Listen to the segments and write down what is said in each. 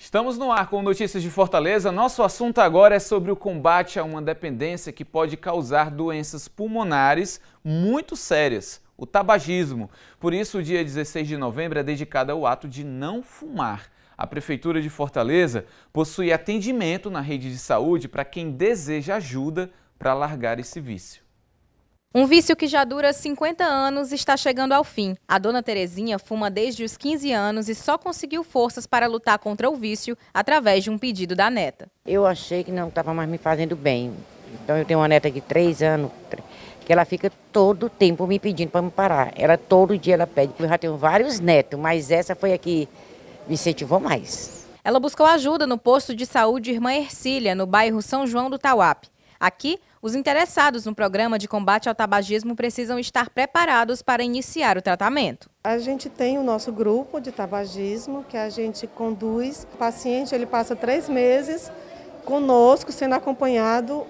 Estamos no ar com notícias de Fortaleza. Nosso assunto agora é sobre o combate a uma dependência que pode causar doenças pulmonares muito sérias, o tabagismo. Por isso, o dia 16 de novembro é dedicado ao ato de não fumar. A Prefeitura de Fortaleza possui atendimento na rede de saúde para quem deseja ajuda para largar esse vício. Um vício que já dura 50 anos está chegando ao fim. A dona Terezinha fuma desde os 15 anos e só conseguiu forças para lutar contra o vício através de um pedido da neta. Eu achei que não estava mais me fazendo bem. Então eu tenho uma neta de 3 anos, que ela fica todo tempo me pedindo para me parar. Todo dia ela pede. Eu já tenho vários netos, mas essa foi a que me incentivou mais. Ela buscou ajuda no posto de saúde Irmã Ercília, no bairro São João do Tauape. Aqui, os interessados no programa de combate ao tabagismo precisam estar preparados para iniciar o tratamento. A gente tem o nosso grupo de tabagismo que a gente conduz. O paciente ele passa 3 meses conosco, sendo acompanhado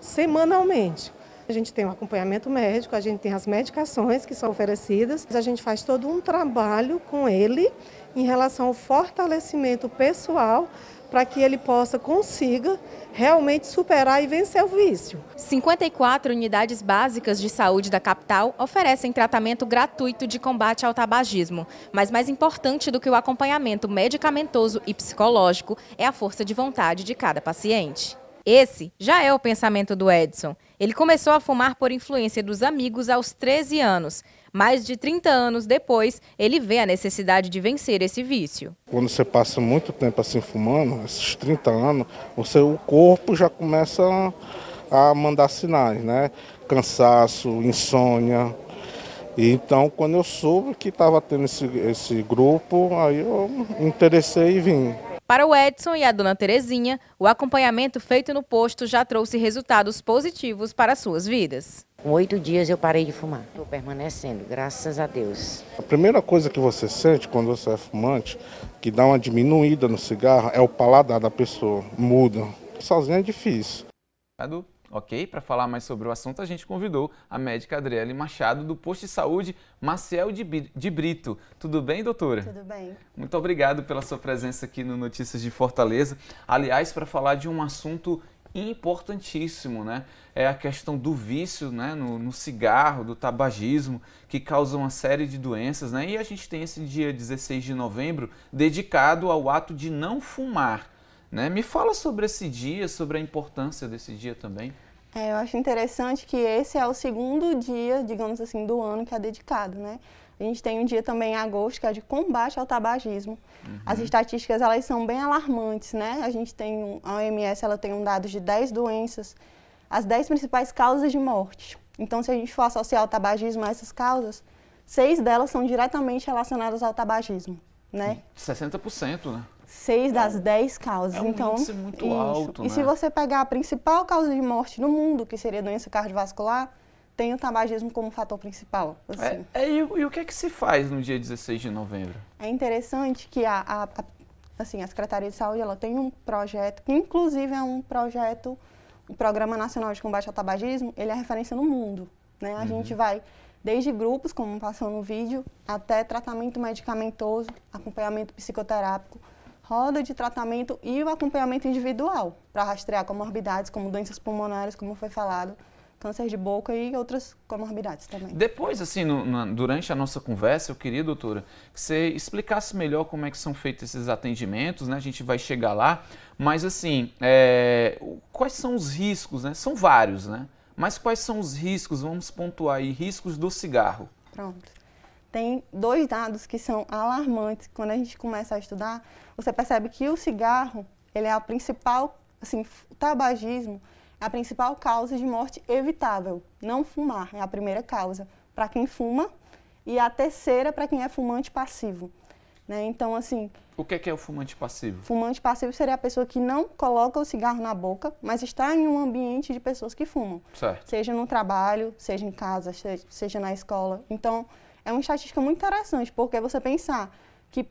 semanalmente. A gente tem um acompanhamento médico, a gente tem as medicações que são oferecidas. A gente faz todo um trabalho com ele em relação ao fortalecimento pessoal para que ele consiga realmente superar e vencer o vício. 54 unidades básicas de saúde da capital oferecem tratamento gratuito de combate ao tabagismo. Mas mais importante do que o acompanhamento medicamentoso e psicológico é a força de vontade de cada paciente. Esse já é o pensamento do Edson. Ele começou a fumar por influência dos amigos aos 13 anos. Mais de 30 anos depois, ele vê a necessidade de vencer esse vício. Quando você passa muito tempo assim fumando, esses 30 anos, o corpo já começa a mandar sinais, né? Cansaço, insônia. E então, quando eu soube que estava tendo esse grupo, aí eu me interessei e vim. Para o Edson e a dona Terezinha, o acompanhamento feito no posto já trouxe resultados positivos para suas vidas. Com 8 dias eu parei de fumar. Estou permanecendo, graças a Deus. A primeira coisa que você sente quando você é fumante, que dá uma diminuída no cigarro, é o paladar da pessoa, muda. Sozinho é difícil. Ok, para falar mais sobre o assunto, a gente convidou a médica Adriele Machado, do posto de saúde Maciel de Brito. Tudo bem, doutora? Tudo bem. Muito obrigado pela sua presença aqui no Notícias de Fortaleza. Aliás, para falar de um assunto importantíssimo, né? É a questão do vício, né? no cigarro, do tabagismo, que causa uma série de doenças, né? E a gente tem esse dia 16 de novembro dedicado ao ato de não fumar. Né? Me fala sobre esse dia, sobre a importância desse dia também. Eu acho interessante que esse é o segundo dia, digamos assim, do ano que é dedicado, né? A gente tem um dia também em agosto que é de combate ao tabagismo. As estatísticas, elas são bem alarmantes, né? A gente tem, a OMS, ela tem um dado de 10 doenças, as 10 principais causas de morte. Então, se a gente for associar o tabagismo a essas causas, 6 delas são diretamente relacionadas ao tabagismo, né? 60%, né? 6 das 10 causas. É um índice muito alto, né? E se você pegar a principal causa de morte no mundo, que seria a doença cardiovascular, tem o tabagismo como fator principal. Assim. E o que é que se faz no dia 16 de novembro? É interessante que a Secretaria de Saúde ela tem um projeto, que inclusive é um projeto, o Programa Nacional de Combate ao Tabagismo, ele é referência no mundo. Né? A gente vai desde grupos, como passou no vídeo, até tratamento medicamentoso, acompanhamento psicoterápico, roda de tratamento e o acompanhamento individual para rastrear comorbidades como doenças pulmonares, como foi falado, câncer de boca e outras comorbidades também. Depois, assim, durante a nossa conversa, eu queria, doutora, que você explicasse melhor como é que são feitos esses atendimentos, né? A gente vai chegar lá, mas assim, quais são os riscos, né? São vários, né? Mas quais são os riscos, vamos pontuar aí, riscos do cigarro? Pronto. Tem 2 dados que são alarmantes. Quando a gente começa a estudar, você percebe que o cigarro, ele é a principal, assim, o tabagismo é a principal causa de morte evitável. Não fumar é a primeira causa para quem fuma e a terceira para quem é fumante passivo. Né? Então, assim... O que é o fumante passivo? Fumante passivo seria a pessoa que não coloca o cigarro na boca, mas está em um ambiente de pessoas que fumam. Certo. Seja no trabalho, seja em casa, seja na escola. Então, é uma estatística muito interessante, porque você pensar que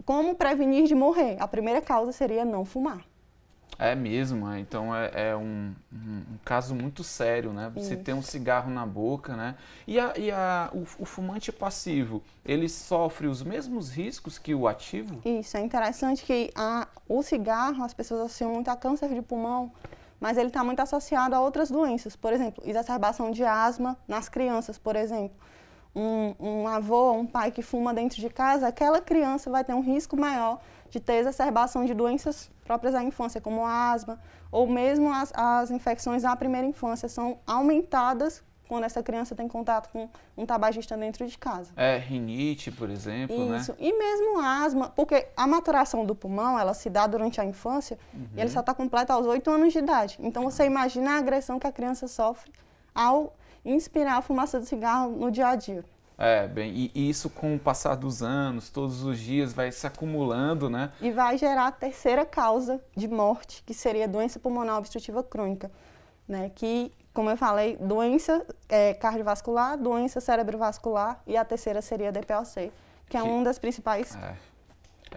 como prevenir de morrer, a primeira causa seria não fumar. É mesmo, então é um caso muito sério, né? Você ter um cigarro na boca, né? O fumante passivo, ele sofre os mesmos riscos que o ativo? Isso, é interessante que o cigarro, as pessoas associam muito a câncer de pulmão, mas ele está muito associado a outras doenças. Por exemplo, exacerbação de asma nas crianças, por exemplo. Um avô, um pai que fuma dentro de casa, aquela criança vai ter um risco maior de ter exacerbação de doenças próprias da infância, como a asma, ou mesmo as infecções da primeira infância são aumentadas quando essa criança tem contato com um tabagista dentro de casa. Rinite, por exemplo, né? Isso, e mesmo asma, porque a maturação do pulmão, ela se dá durante a infância e ele só está completa aos 8 anos de idade. Então, você imagina a agressão que a criança sofre ao inspirar a fumaça do cigarro no dia a dia. E isso com o passar dos anos, todos os dias, vai se acumulando, né? E vai gerar a terceira causa de morte, que seria doença pulmonar obstrutiva crônica, né? Que, como eu falei, doença cardiovascular, doença cerebrovascular e a terceira seria DPOC, que é uma das principais...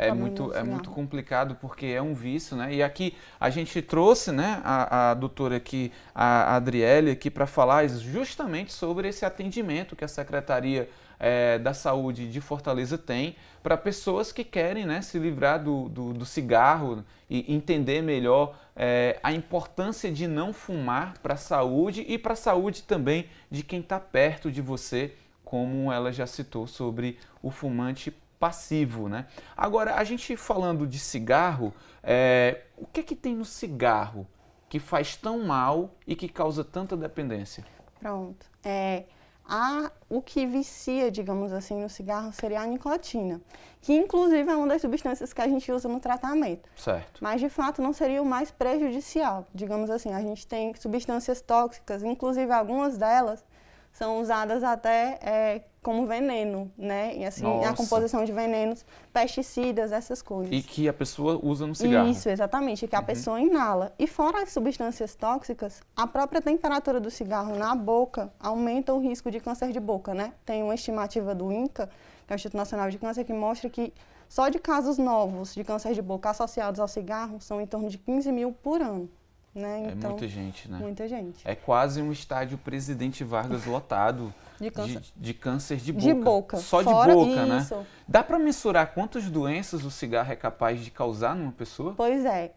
É muito complicado porque é um vício, né? E aqui a gente trouxe, né, a doutora aqui, a Adriele, aqui para falar justamente sobre esse atendimento que a Secretaria da Saúde de Fortaleza tem para pessoas que querem, né, se livrar do cigarro e entender melhor a importância de não fumar para a saúde e para a saúde também de quem está perto de você, como ela já citou sobre o fumante passivo, né? Agora, a gente falando de cigarro, o que tem no cigarro que faz tão mal e que causa tanta dependência? Pronto. O que vicia, digamos assim, no cigarro seria a nicotina, que inclusive é uma das substâncias que a gente usa no tratamento. Certo. Mas, de fato, não seria o mais prejudicial, digamos assim. A gente tem substâncias tóxicas, inclusive algumas delas são usadas até como veneno, né? E assim, a composição de venenos, pesticidas, essas coisas. E que a pessoa usa no cigarro. Isso, exatamente, que a pessoa inala. E fora as substâncias tóxicas, a própria temperatura do cigarro na boca aumenta o risco de câncer de boca, né? Tem uma estimativa do INCA, que é o Instituto Nacional de Câncer, que mostra que só de casos novos de câncer de boca associados ao cigarro são em torno de 15 mil por ano. Né? Então, muita gente, né? Muita gente. É quase um estádio Presidente Vargas lotado de câncer de boca. De boca. Só fora, de boca, isso. Né? Dá para mensurar quantas doenças o cigarro é capaz de causar numa pessoa? Pois é.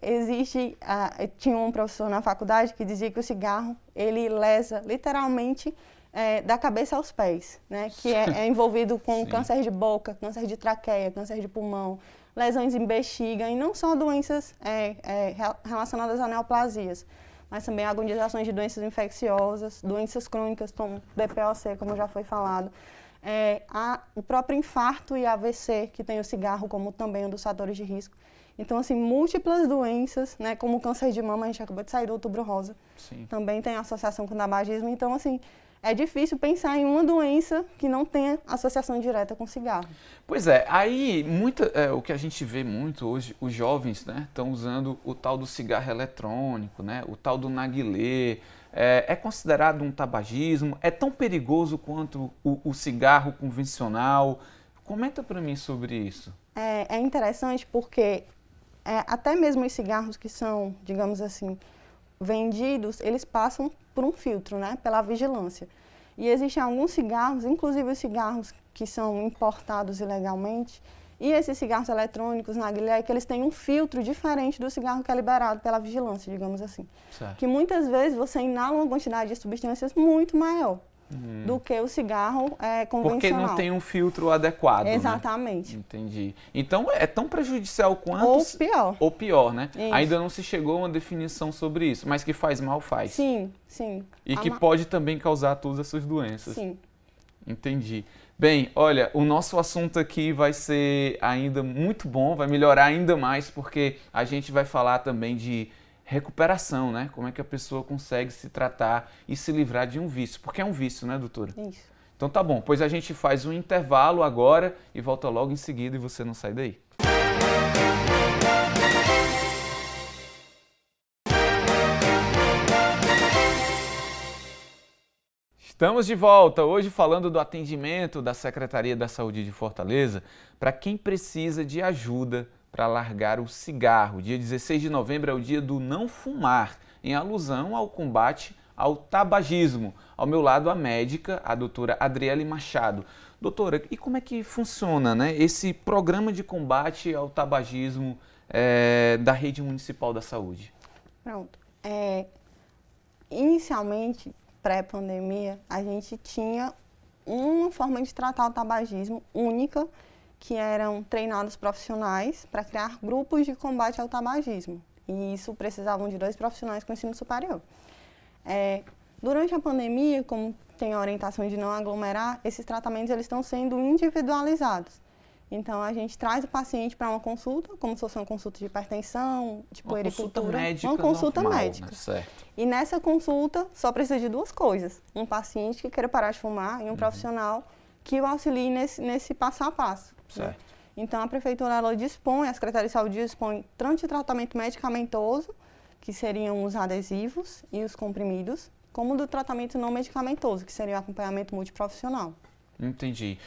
Tinha um professor na faculdade que dizia que o cigarro, ele lesa literalmente da cabeça aos pés, né? Que é envolvido com câncer de boca, câncer de traqueia, câncer de pulmão, lesões em bexiga, e não só doenças relacionadas a neoplasias, mas também agonizações de doenças infecciosas, doenças crônicas, como DPOC, como já foi falado, o próprio infarto e AVC, que tem o cigarro como também um dos fatores de risco. Então, assim, múltiplas doenças, né, como o câncer de mama, a gente acabou de sair do Outubro Rosa, também tem associação com o tabagismo, então, assim, é difícil pensar em uma doença que não tenha associação direta com cigarro. Pois aí o que a gente vê muito hoje, os jovens, né, estão usando o tal do cigarro eletrônico, né, o tal do narguilé. É considerado um tabagismo? É tão perigoso quanto o cigarro convencional? Comenta para mim sobre isso. É interessante porque até mesmo os cigarros que são, digamos assim, vendidos, eles passam por um filtro, né, pela vigilância. E existem alguns cigarros, inclusive os cigarros que são importados ilegalmente, e esses cigarros eletrônicos, narguilé, que eles têm um filtro diferente do cigarro que é liberado pela vigilância, digamos assim. Certo. Que muitas vezes você inala uma quantidade de substâncias muito maior do que o cigarro convencional. Porque não tem um filtro adequado. Exatamente. Né? Entendi. Então é tão prejudicial quanto... Ou pior. Ou pior, né? Isso. Ainda não se chegou a uma definição sobre isso, mas que faz mal, faz. Sim, sim. E que pode também causar todas essas doenças. Sim. Entendi. Bem, olha, o nosso assunto aqui vai ser ainda muito bom, vai melhorar ainda mais, porque a gente vai falar também de recuperação, né? Como é que a pessoa consegue se tratar e se livrar de um vício. Porque é um vício, né, doutora? Isso. Então tá bom, pois a gente faz um intervalo agora e volta logo em seguida e você não sai daí. Estamos de volta, hoje falando do atendimento da Secretaria da Saúde de Fortaleza para quem precisa de ajuda para largar o cigarro. Dia 16 de novembro é o dia do não fumar, em alusão ao combate ao tabagismo. Ao meu lado, a médica, a doutora Adriele Machado. Doutora, e como é que funciona, né, esse programa de combate ao tabagismo da Rede Municipal da Saúde? Pronto. Inicialmente, pré-pandemia, a gente tinha uma forma de tratar o tabagismo única, que eram treinados profissionais para criar grupos de combate ao tabagismo. E isso precisavam de 2 profissionais com ensino superior. Durante a pandemia, como tem a orientação de não aglomerar, esses tratamentos eles estão sendo individualizados. Então, a gente traz o paciente para uma consulta, como se fosse uma consulta de hipertensão, de puericultura. Uma consulta normal, médica. Né? Certo. E nessa consulta, só precisa de 2 coisas. Um paciente que queira parar de fumar e um profissional que o auxilie nesse passo a passo. Certo. Né? Então, a Prefeitura ela dispõe, a Secretaria de Saúde dispõe tanto de tratamento medicamentoso, que seriam os adesivos e os comprimidos, como do tratamento não medicamentoso, que seria o acompanhamento multiprofissional. Entendi.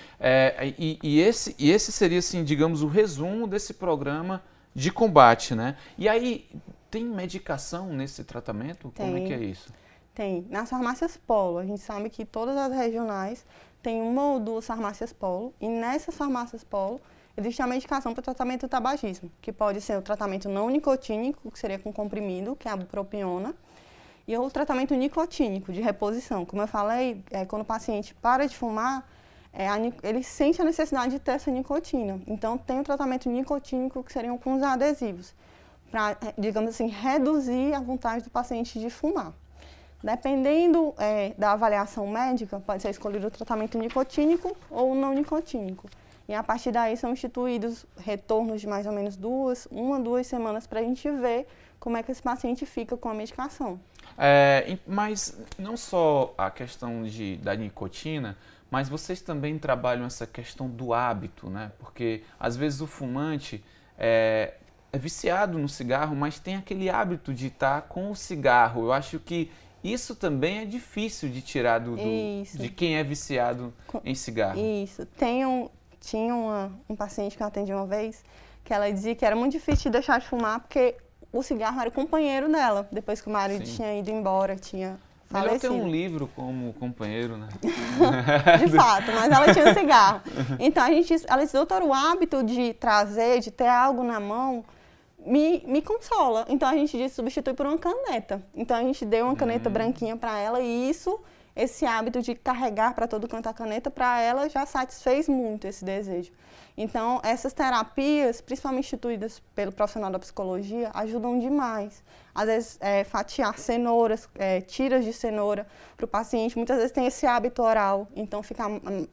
E esse seria, assim, digamos, o resumo desse programa de combate, né? E aí, tem medicação nesse tratamento? Tem. Como é que é isso? Tem. Nas farmácias Polo, a gente sabe que todas as regionais têm 1 ou 2 farmácias Polo, e nessas farmácias Polo existe a medicação para o tratamento do tabagismo, que pode ser o tratamento não nicotínico, que seria com comprimido, que é a bupropiona, e o tratamento nicotínico, de reposição. Como eu falei, quando o paciente para de fumar, ele sente a necessidade de ter essa nicotina. Então, tem o tratamento nicotínico, que seriam com os adesivos, para, digamos assim, reduzir a vontade do paciente de fumar. Dependendo da avaliação médica, pode ser escolhido o tratamento nicotínico ou não nicotínico. E a partir daí são instituídos retornos de mais ou menos 1 a 2 semanas para a gente ver como é que esse paciente fica com a medicação. Mas não só a questão da nicotina, mas vocês também trabalham essa questão do hábito, né? Porque às vezes o fumante é viciado no cigarro, mas tem aquele hábito de estar com o cigarro. Eu acho que isso também é difícil de tirar de quem é viciado em cigarro. Isso. Tinha um paciente que eu atendi uma vez, que ela dizia que era muito difícil de deixar de fumar, porque o cigarro era o companheiro dela, depois que o marido tinha ido embora, tinha falecido. Melhor ter um livro como companheiro, né? De fato, mas ela tinha um cigarro. Então, ela disse, doutor, o hábito de trazer, de ter algo na mão, me consola. Então, a gente disse, substitui por uma caneta. Então, a gente deu uma caneta branquinha para ela e esse hábito de carregar para todo canto a caneta, para ela já satisfez muito esse desejo. Então, essas terapias, principalmente instituídas pelo profissional da psicologia, ajudam demais. Às vezes, fatiar cenouras, tiras de cenoura para o paciente. Muitas vezes tem esse hábito oral, então ficar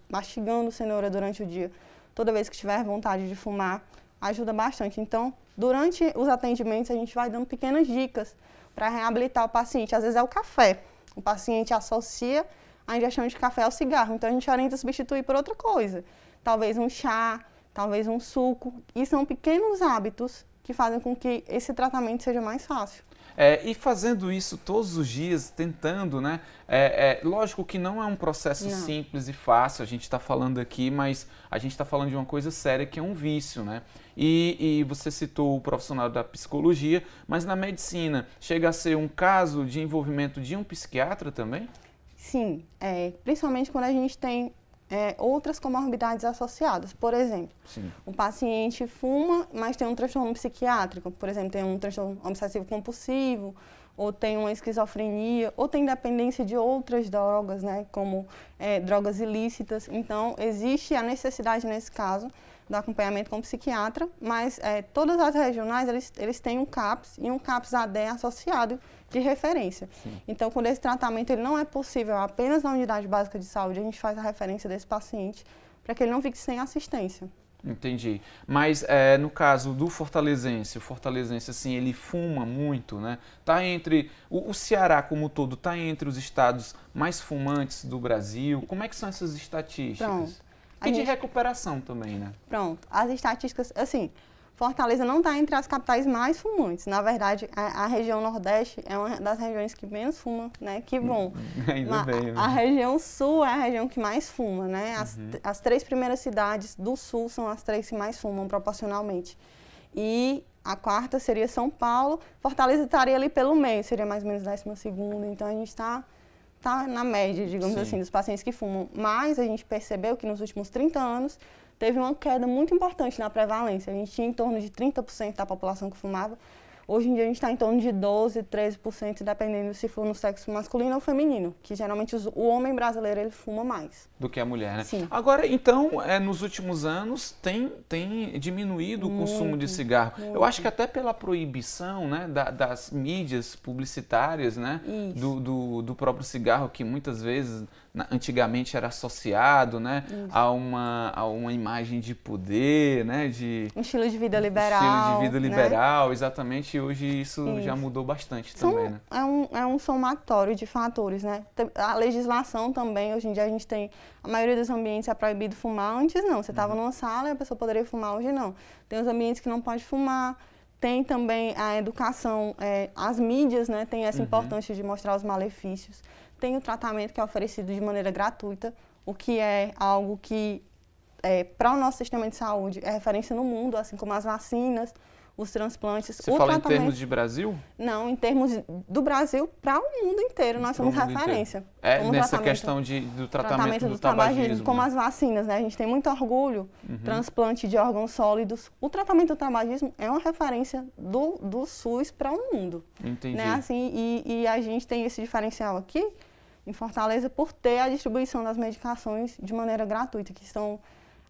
mastigando cenoura durante o dia, toda vez que tiver vontade de fumar, ajuda bastante. Então, durante os atendimentos, a gente vai dando pequenas dicas para reabilitar o paciente. Às vezes é o café. O paciente associa a ingestão de café ao cigarro, então a gente orienta a substituir por outra coisa. Talvez um chá, talvez um suco. E são pequenos hábitos que fazem com que esse tratamento seja mais fácil. E fazendo isso todos os dias, tentando, né? Lógico que não é um processo simples e fácil, a gente está falando aqui, mas a gente está falando de uma coisa séria que é um vício, né? E você citou o profissional da psicologia, mas na medicina chega a ser um caso de envolvimento de um psiquiatra também? Sim, principalmente quando a gente tem outras comorbidades associadas. Por exemplo, o paciente fuma, mas tem um transtorno psiquiátrico. Por exemplo, tem um transtorno obsessivo compulsivo, ou tem uma esquizofrenia, ou tem dependência de outras drogas, né, como drogas ilícitas. Então, existe a necessidade, nesse caso, do acompanhamento com o psiquiatra, mas todas as regionais, eles têm um CAPS e um CAPS-AD associado de referência. Então, quando esse tratamento ele não é possível apenas na unidade básica de saúde, a gente faz a referência desse paciente para que ele não fique sem assistência. Entendi. Mas no caso do fortalezense, o fortalezense, assim, ele fuma muito, né? Tá entre o Ceará como um todo, tá entre os estados mais fumantes do Brasil. Como é que são essas estatísticas? Pronto. E de recuperação também, né? Pronto. As estatísticas, assim, Fortaleza não está entre as capitais mais fumantes. Na verdade, a região Nordeste é uma das regiões que menos fuma, né? Que bom. Ainda bem, né? A região Sul é a região que mais fuma, né? As 3 primeiras cidades do Sul são as 3 que mais fumam proporcionalmente. E a quarta seria São Paulo. Fortaleza estaria ali pelo meio, seria mais ou menos 12ª. Então a gente está na média, digamos assim, dos pacientes que fumam. Mas a gente percebeu que nos últimos 30 anos teve uma queda muito importante na prevalência. A gente tinha em torno de 30% da população que fumava. Hoje em dia a gente está em torno de 12%, 13%, dependendo se for no sexo masculino ou feminino, que geralmente o homem brasileiro ele fuma mais. Do que a mulher, né? Sim. Agora, então, nos últimos anos tem diminuído o consumo de cigarro. Muito. Eu acho que até pela proibição, né, das mídias publicitárias, né, do próprio cigarro, que muitas vezes antigamente era associado, né, a uma imagem de poder, né, de um estilo de vida liberal. Estilo de vida liberal, né? Exatamente. E hoje isso já mudou bastante São, também, né? É um somatório de fatores, né? A legislação também, hoje em dia a gente tem, a maioria dos ambientes é proibido fumar, antes não. Você estava numa sala e a pessoa poderia fumar, hoje não. Tem os ambientes que não pode fumar, tem também a educação, as mídias, né? Tem essa importância de mostrar os malefícios. Tem o tratamento que é oferecido de maneira gratuita, o que é algo que, para o nosso sistema de saúde, é referência no mundo, assim como as vacinas, os transplantes. Você fala em termos de Brasil? Não, em termos do Brasil para o mundo inteiro, nós somos referência. Nessa questão do tratamento do tabagismo. Como as vacinas, né? A gente tem muito orgulho, transplante de órgãos sólidos. O tratamento do tabagismo é uma referência do SUS para o mundo. Entendi. Né? Assim, e a gente tem esse diferencial aqui, em Fortaleza, por ter a distribuição das medicações de maneira gratuita, que são,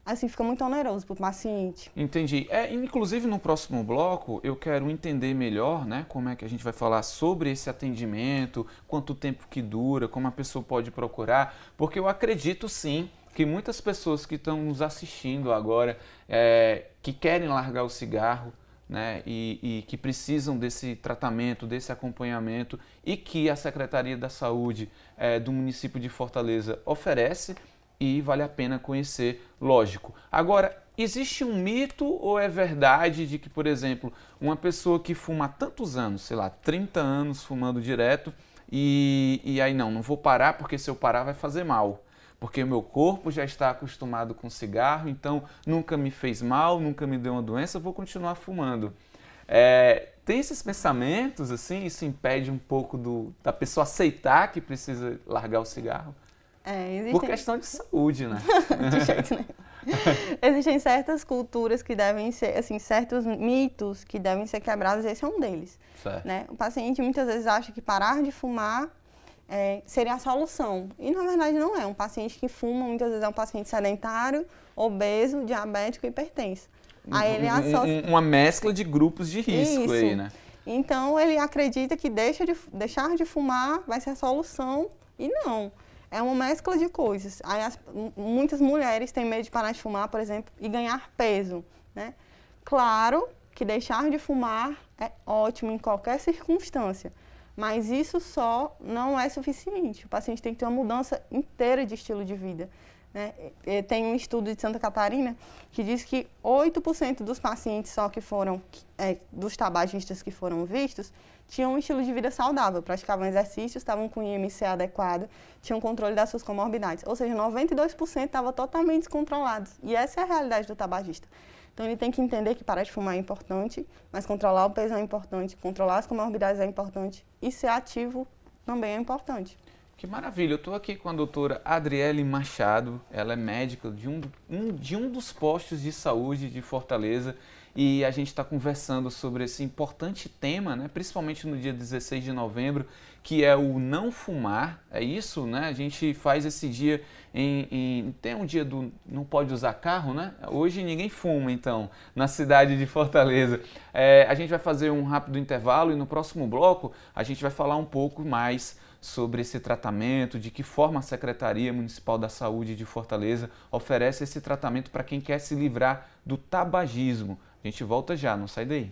assim, fica muito oneroso para o paciente. Entendi. Inclusive, no próximo bloco, eu quero entender melhor, né, como é que a gente vai falar sobre esse atendimento, quanto tempo que dura, como a pessoa pode procurar, porque eu acredito, sim, que muitas pessoas que estão nos assistindo agora, que querem largar o cigarro, né, e que precisam desse tratamento, desse acompanhamento e que a Secretaria da Saúde do município de Fortaleza oferece e vale a pena conhecer, lógico. Agora, existe um mito ou é verdade de que, por exemplo, uma pessoa que fuma há tantos anos, sei lá, 30 anos fumando direto e aí não vou parar porque se eu parar vai fazer mal? Porque o meu corpo já está acostumado com cigarro, então nunca me fez mal, nunca me deu uma doença, eu vou continuar fumando. Tem esses pensamentos, assim, isso impede um pouco da pessoa aceitar que precisa largar o cigarro? Por questão de saúde, né? De jeito nenhum. Existem certas culturas que devem ser, assim, certos mitos que devem ser quebrados, esse é um deles. Certo. Né? O paciente muitas vezes acha que parar de fumar seria a solução. E, na verdade, não é. Um paciente que fuma, muitas vezes, é um paciente sedentário, obeso, diabético e hipertenso. Aí ele associa... Uma mescla de grupos de risco. Isso. Aí, né? Então, ele acredita que deixar de fumar vai ser a solução, e não. É uma mescla de coisas. Aí muitas mulheres têm medo de parar de fumar, por exemplo, e ganhar peso, né? Claro que deixar de fumar é ótimo em qualquer circunstância, mas isso só não é suficiente. O paciente tem que ter uma mudança inteira de estilo de vida, né? Tem um estudo de Santa Catarina que diz que 8% dos pacientes só que foram, dos tabagistas que foram vistos, tinham um estilo de vida saudável, praticavam exercícios, estavam com IMC adequado, tinham controle das suas comorbidades. Ou seja, 92% estavam totalmente descontrolados. E essa é a realidade do tabagista. Então, ele tem que entender que parar de fumar é importante, mas controlar o peso é importante, controlar as comorbidades é importante e ser ativo também é importante. Que maravilha, eu estou aqui com a doutora Adriele Machado, ela é médica de um dos postos de saúde de Fortaleza e a gente está conversando sobre esse importante tema, né, principalmente no dia 16 de novembro, que é o não fumar, é isso, né? A gente faz esse dia tem um dia do não pode usar carro, né? Hoje ninguém fuma, então, na cidade de Fortaleza. A gente vai fazer um rápido intervalo e no próximo bloco a gente vai falar um pouco mais sobre esse tratamento, de que forma a Secretaria Municipal da Saúde de Fortaleza oferece esse tratamento para quem quer se livrar do tabagismo. A gente volta já, não sai daí.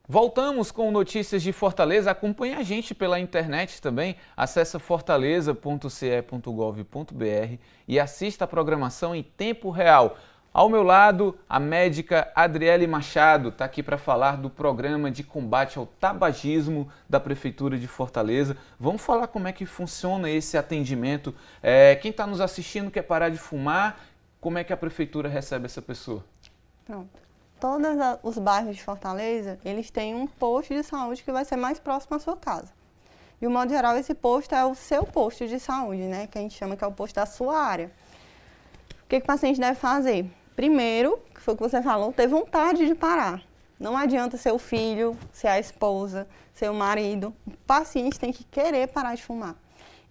Voltamos com notícias de Fortaleza. Acompanhe a gente pela internet também. Acesse fortaleza.ce.gov.br e assista a programação em tempo real. Ao meu lado, a médica Adriele Machado está aqui para falar do programa de combate ao tabagismo da Prefeitura de Fortaleza. Vamos falar como é que funciona esse atendimento. Quem está nos assistindo quer parar de fumar, como é que a Prefeitura recebe essa pessoa? Pronto. Todos os bairros de Fortaleza, eles têm um posto de saúde que vai ser mais próximo à sua casa. De um modo geral, esse posto é o seu posto de saúde, né? Que a gente chama que é o posto da sua área. O que o paciente deve fazer? Primeiro, que foi o que você falou, ter vontade de parar. Não adianta ser o filho, ser a esposa, ser o marido. O paciente tem que querer parar de fumar.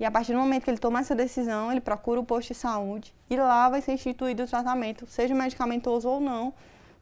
E a partir do momento que ele toma essa decisão, ele procura o posto de saúde e lá vai ser instituído o tratamento, seja medicamentoso ou não,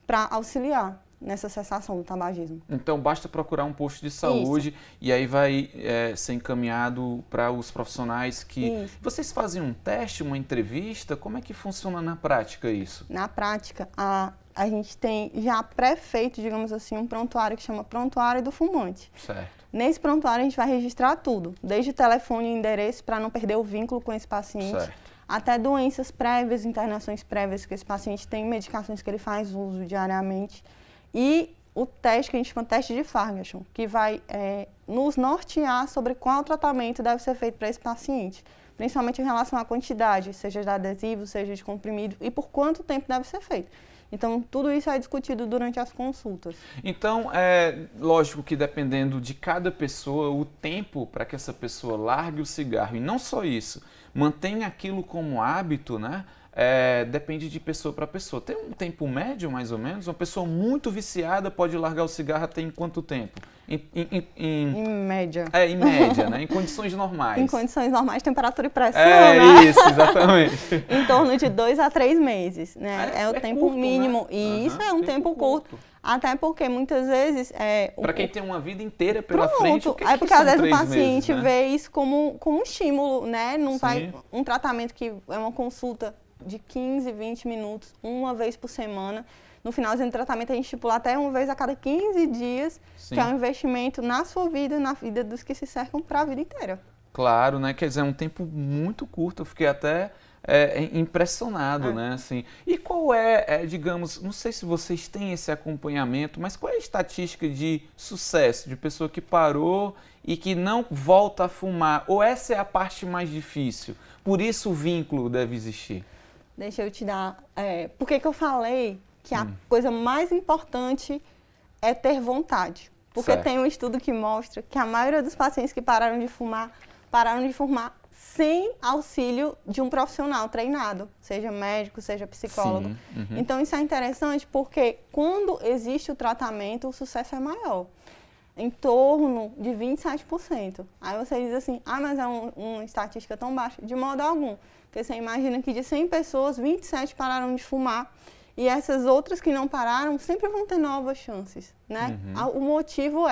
para auxiliar nessa cessação do tabagismo. Então basta procurar um posto de saúde. Isso. E aí vai ser encaminhado para os profissionais que... Isso. Vocês fazem um teste, uma entrevista? Como é que funciona na prática isso? Na prática, a gente tem já pré-feito, digamos assim, um prontuário que chama Prontuário do Fumante. Certo. Nesse prontuário a gente vai registrar tudo, desde telefone e endereço para não perder o vínculo com esse paciente. Certo. Até doenças prévias, internações prévias que esse paciente tem, medicações que ele faz uso diariamente. E o teste que a gente chama de teste de Ferguson, que vai nos nortear sobre qual tratamento deve ser feito para esse paciente, principalmente em relação à quantidade, seja de adesivo, seja de comprimido, e por quanto tempo deve ser feito. Então, tudo isso é discutido durante as consultas. Então, é lógico que dependendo de cada pessoa, o tempo para que essa pessoa largue o cigarro, e não só isso, mantenha aquilo como hábito, né? Depende de pessoa para pessoa. Tem um tempo médio, mais ou menos? Uma pessoa muito viciada pode largar o cigarro até em quanto tempo? Em média. Em média, né? Em condições normais. Em condições normais, temperatura e pressão, né? Isso, exatamente. Em torno de 2 a 3 meses, né? É o tempo curto, mínimo. Né? E isso é um tempo curto. Até porque muitas vezes... Para quem tem uma vida inteira pela frente, o que porque às vezes o paciente meses, né? vê isso como um estímulo, né? Não vai, um tratamento que é uma consulta de 15, 20 minutos, uma vez por semana. No finalzinho do tratamento, a gente estipula até uma vez a cada 15 dias, que é um investimento na sua vida e na vida dos que se cercam para a vida inteira. Claro, né? Quer dizer, é um tempo muito curto. Eu fiquei até impressionado, né? Assim, e qual digamos, não sei se vocês têm esse acompanhamento, mas qual é a estatística de sucesso de pessoa que parou e que não volta a fumar? Ou essa é a parte mais difícil? Por isso o vínculo deve existir. Deixa eu te dar... por que eu falei que a coisa mais importante é ter vontade? Porque tem um estudo que mostra que a maioria dos pacientes que pararam de fumar sem auxílio de um profissional treinado, seja médico, seja psicólogo. Então isso é interessante porque quando existe o tratamento, o sucesso é maior. Em torno de 27%. Aí você diz assim, mas é uma estatística tão baixa. De modo algum. Porque você imagina que de 100 pessoas, 27 pararam de fumar. E essas outras que não pararam sempre vão ter novas chances, né? O motivo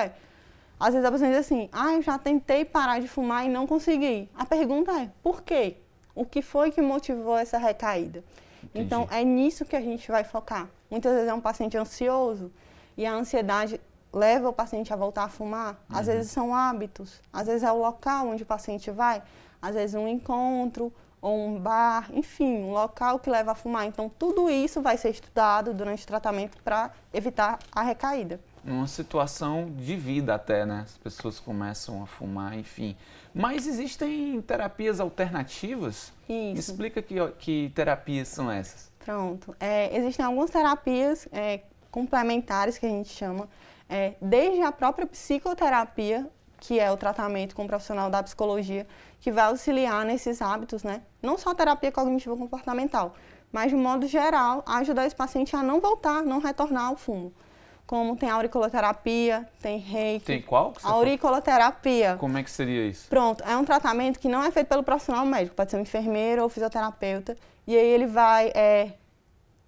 às vezes a pessoa diz assim, eu já tentei parar de fumar e não consegui. A pergunta é, por quê? O que foi que motivou essa recaída? Entendi. Então, é nisso que a gente vai focar. Muitas vezes é um paciente ansioso e a ansiedade leva o paciente a voltar a fumar. Às vezes são hábitos, às vezes é o local onde o paciente vai, às vezes um encontro ou um bar, enfim, um local que leva a fumar. Então, tudo isso vai ser estudado durante o tratamento para evitar a recaída. Uma situação de vida até, né? As pessoas começam a fumar, enfim. Mas existem terapias alternativas? Isso. Explica que terapias são essas. Pronto. Existem algumas terapias complementares que a gente chama, desde a própria psicoterapia, que é o tratamento com o profissional da psicologia, que vai auxiliar nesses hábitos, né? Não só a terapia cognitivo comportamental, mas de modo geral, ajudar esse paciente a não voltar, não retornar ao fumo. Como tem auriculoterapia, tem reiki. Tem qual? Auriculoterapia. Como é que seria isso? Pronto, é um tratamento que não é feito pelo profissional médico, pode ser um enfermeiro ou fisioterapeuta, e aí ele vai,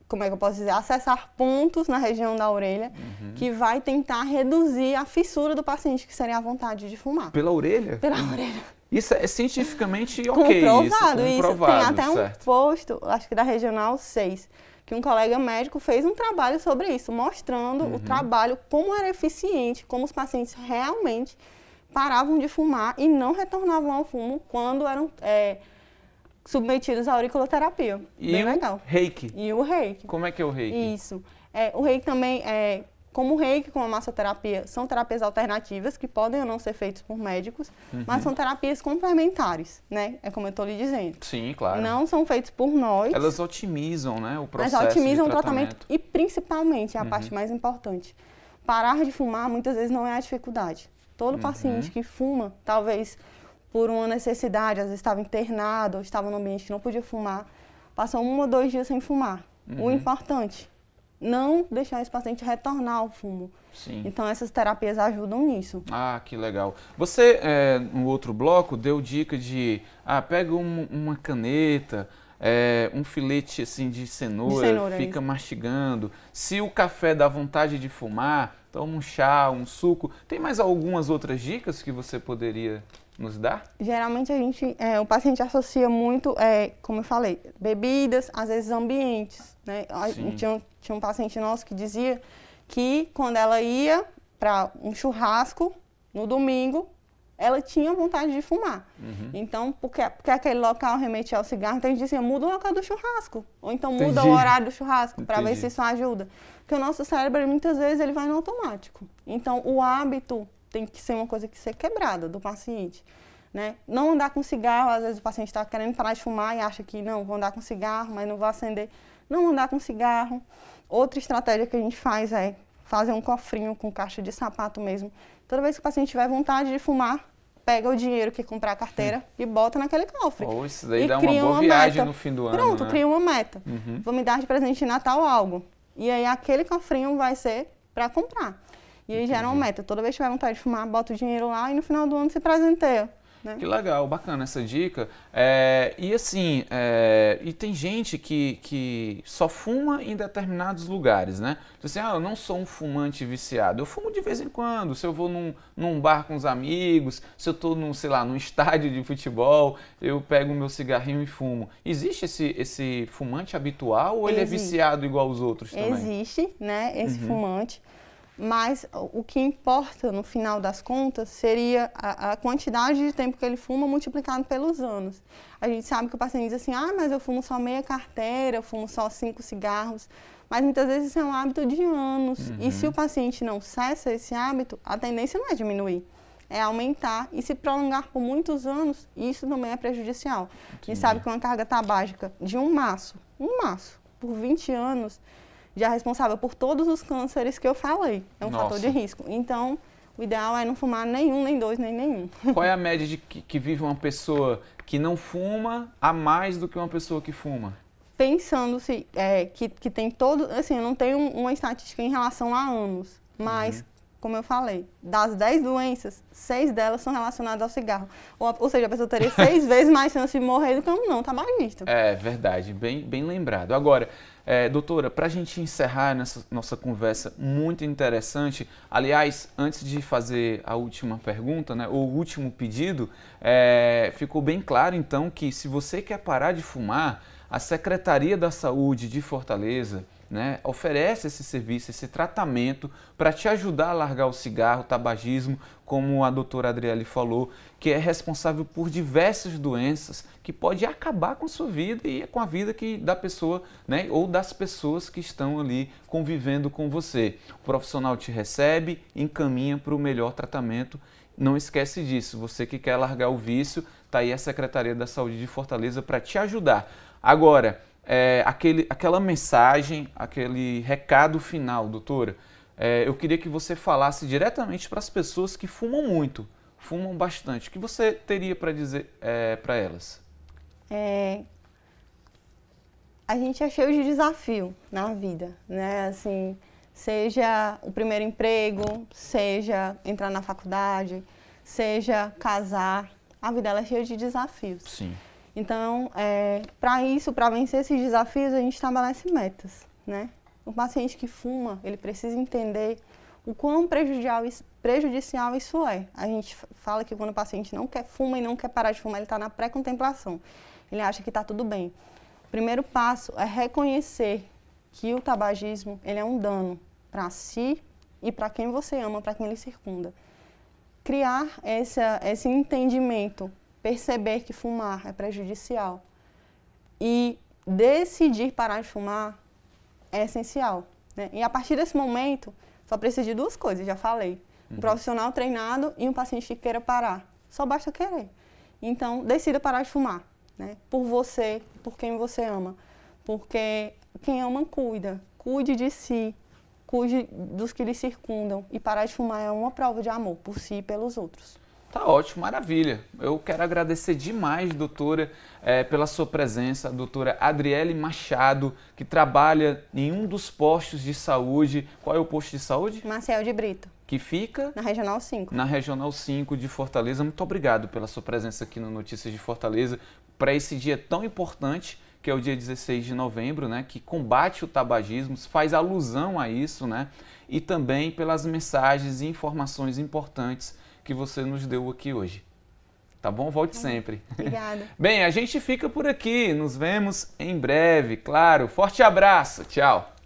como é que eu posso dizer, acessar pontos na região da orelha, que vai tentar reduzir a fissura do paciente, que seria a vontade de fumar. Pela orelha? Pela orelha. Isso é cientificamente comprovado, isso. Tem até um posto, acho que da Regional 6, que um colega médico fez um trabalho sobre isso, mostrando o trabalho, como era eficiente, como os pacientes realmente paravam de fumar e não retornavam ao fumo quando eram submetidos à auriculoterapia. Bem legal. Reiki. E o reiki. Como é que é o reiki? Isso. O reiki também como o reiki, como a massoterapia, são terapias alternativas que podem ou não ser feitas por médicos, mas são terapias complementares, né? É como eu estou lhe dizendo. Sim, claro. Não são feitas por nós. Elas otimizam, né, o processo Elas otimizam de o tratamento e, principalmente, a parte mais importante, parar de fumar muitas vezes não é a dificuldade. Todo paciente que fuma, talvez por uma necessidade, às vezes estava internado ou estava num ambiente que não podia fumar, passou 1 ou 2 dias sem fumar. O importante, não deixar esse paciente retornar ao fumo. Sim. Então, essas terapias ajudam nisso. Ah, que legal. Você, no outro bloco, deu dica de, pega uma caneta, um filete assim, de cenoura, fica mastigando. Se o café dá vontade de fumar, toma um chá, um suco. Tem mais algumas outras dicas que você poderia nos dar? Geralmente o paciente associa muito, como eu falei, bebidas, às vezes ambientes, né? Tinha um paciente nosso que dizia que quando ela ia para um churrasco no domingo, ela tinha vontade de fumar. Então, porque aquele local remetia ao cigarro, então a gente dizia, muda o local do churrasco. Ou então muda o horário do churrasco, para ver se isso ajuda. Porque o nosso cérebro, muitas vezes, ele vai no automático. Então, o hábito tem que ser uma coisa que ser quebrada do paciente, né? Não andar com cigarro, às vezes o paciente está querendo parar de fumar e acha que não, vou andar com cigarro, mas não vou acender. Não andar com cigarro. Outra estratégia que a gente faz é fazer um cofrinho com caixa de sapato mesmo. Toda vez que o paciente tiver vontade de fumar, pega o dinheiro que comprar a carteira e bota naquele cofre. Isso daí dá uma boa viagem no fim do ano. Pronto, cria uma meta. Vou me dar de presente de Natal algo. E aí aquele cofrinho vai ser para comprar. E aí gera uma meta. Toda vez que tiver vontade de fumar, bota o dinheiro lá e no final do ano se presenteia. Né? Que legal, bacana essa dica. E assim, e tem gente que só fuma em determinados lugares, né? Assim, eu não sou um fumante viciado, eu fumo de vez em quando. Se eu vou num bar com os amigos, se eu estou num estádio de futebol, eu pego o meu cigarrinho e fumo. Existe esse fumante habitual ou ele é viciado igual os outros também? Existe, né, esse fumante. Mas o que importa, no final das contas, seria a quantidade de tempo que ele fuma multiplicado pelos anos. A gente sabe que o paciente diz assim, mas eu fumo só meia carteira, eu fumo só 5 cigarros. Mas muitas vezes isso é um hábito de anos. E se o paciente não cessa esse hábito, a tendência não é diminuir, é aumentar. E se prolongar por muitos anos, isso também é prejudicial. A gente sabe que uma carga tabágica de um maço, por 20 anos, já é responsável por todos os cânceres que eu falei. É um fator de risco. Então, o ideal é não fumar nenhum, nem 2, nem nenhum. Qual é a média de que vive uma pessoa que não fuma a mais do que uma pessoa que fuma? Pensando-se que tem todo... Assim, eu não tenho uma estatística em relação a anos, mas, como eu falei, das 10 doenças, 6 delas são relacionadas ao cigarro. Ou seja, a pessoa teria 6 vezes mais chance de morrer do que um não tabagista. É verdade, bem lembrado. Agora, doutora, para a gente encerrar nessa nossa conversa muito interessante, aliás, antes de fazer a última pergunta, né, ou o último pedido, ficou bem claro então que se você quer parar de fumar, a Secretaria da Saúde de Fortaleza, né, oferece esse serviço, esse tratamento para te ajudar a largar o cigarro, o tabagismo, como a doutora Adriele falou, que é responsável por diversas doenças que pode acabar com a sua vida e com a vida da pessoa, né, ou das pessoas que estão ali convivendo com você. O profissional te recebe, encaminha para o melhor tratamento. Não esquece disso, você que quer largar o vício, está aí a Secretaria da Saúde de Fortaleza para te ajudar. Agora, aquela mensagem, aquele recado final, doutora, eu queria que você falasse diretamente para as pessoas que fumam muito, fumam bastante. O que você teria para dizer para elas? A gente é cheio de desafio na vida, né? Assim, seja o primeiro emprego, seja entrar na faculdade, seja casar, a vida ela é cheia de desafios. Sim. Então, para vencer esses desafios, a gente estabelece metas, né? O paciente que fuma, ele precisa entender o quão prejudicial isso é. A gente fala que quando o paciente não quer fumar e não quer parar de fumar, ele está na pré-contemplação. Ele acha que está tudo bem. O primeiro passo é reconhecer que o tabagismo ele é um dano para si e para quem você ama, para quem lhe circunda. Criar esse entendimento, perceber que fumar é prejudicial, E decidir parar de fumar é essencial, né? E a partir desse momento, só precisa de duas coisas, já falei. Um profissional treinado e um paciente que queira parar. Só basta querer. Então, decida parar de fumar, né? Por você, por quem você ama. Porque quem ama cuida. Cuide de si, cuide dos que lhe circundam. E parar de fumar é uma prova de amor por si e pelos outros. Tá ótimo, maravilha. Eu quero agradecer demais, doutora, pela sua presença, a doutora Adriele Machado, que trabalha em um dos postos de saúde. Qual é o posto de saúde? Marcel de Brito. Que fica? Na Regional 5. Na Regional 5 de Fortaleza. Muito obrigado pela sua presença aqui no Notícias de Fortaleza, para esse dia tão importante, que é o dia 16 de novembro, né, que combate o tabagismo, faz alusão a isso, né, e também pelas mensagens e informações importantes que você nos deu aqui hoje. Tá bom? Volte sempre. Obrigada. Bem, a gente fica por aqui. Nos vemos em breve, claro. Forte abraço. Tchau.